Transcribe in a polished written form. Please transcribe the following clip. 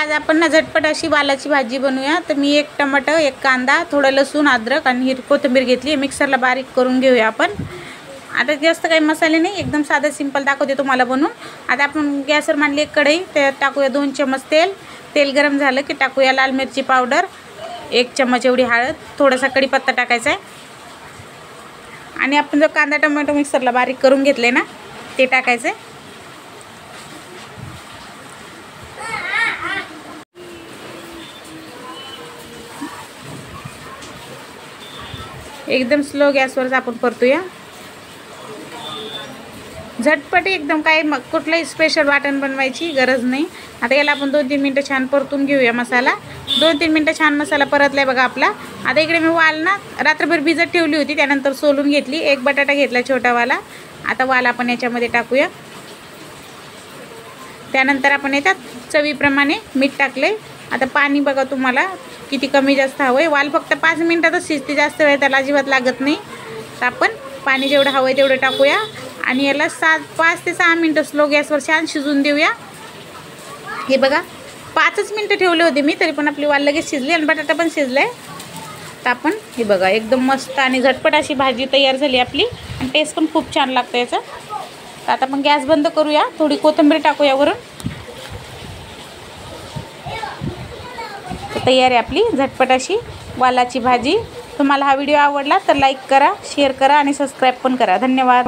आज आपण ना झटपट अशी वालाची भाजी बनवूया। तर मी एक टमाटर, एक कांदा, थोडं लसूण, अद्रक आणि कोथिंबीर घेतली, मिक्सरला बारीक करून घेऊया आपण। आता जास्त काही मसाले नाही, एकदम साधं सिंपल दाखवते तुम्हाला बनवून। आता आपण गॅसवर मांडली एक कढई, त्यात टाकूया 2 चम्मच तेल। तेल गरम झालं की टाकूया लाल मिरची पावडर, 1 चम्मच एवढी हळद, थोडासा कढीपत्ता टाकायचा आहे आणि आपण जो कांदा टोमॅटो मिक्सरला बारीक करून घेतले ना ते टाकायचं आहे। एकदम स्लो गॅसवरच आपण परतूया। झटपट एकदम, काही कुठलंही स्पेशल वाटण बनवायची गरज नाही। आता याला आपण 2-3 मिनिटं छान परतून घेऊया मसाला। 2-3 मिनिटं छान मसाला परतलाय बघा आपला। आता इकडे मी वाल ना रात्रभर भिजत ठेवली होती, त्यानंतर सोलून घेतली। एक बटाटा घेतला छोटावाला। आता वाल आपण याच्यामध्ये टाकूया। त्यानंतर आपण याच्यात चवीप्रमाणे मीठ टाकले। आता पाणी बघा तुम्हाला किती कमी जास्त हवंय। वाल फक्त 5 मिनिटातच शिजते, जास्त वेळ त्याला अजिबात लागत नाही। तर आपण पाणी जेवढं हवंय तेवढं टाकूया आणि याला 5 ते 6 मिनिटं स्लो गॅसवर छान शिजून देऊया। हे बघा 5च मिनिटं ठेवले होते मी, तरी पण आपली वाल लगेच शिजली आणि बटाटा पण शिजलाय। तर आपण हे बघा एकदम मस्त आणि झटपट अशी भाजी तयार झाली आपली आणि टेस्ट पण खूप छान लागतं याचा। तर आता आपण गॅस बंद करूया, थोडी कोथिंबीर टाकूया वरून। तयार आहे आपली झटपट अशी वालाची भाजी। तुम्हाला हा व्हिडिओ आवडला तर लाईक करा, शेअर करा आणि सबस्क्राईब पण करा। धन्यवाद।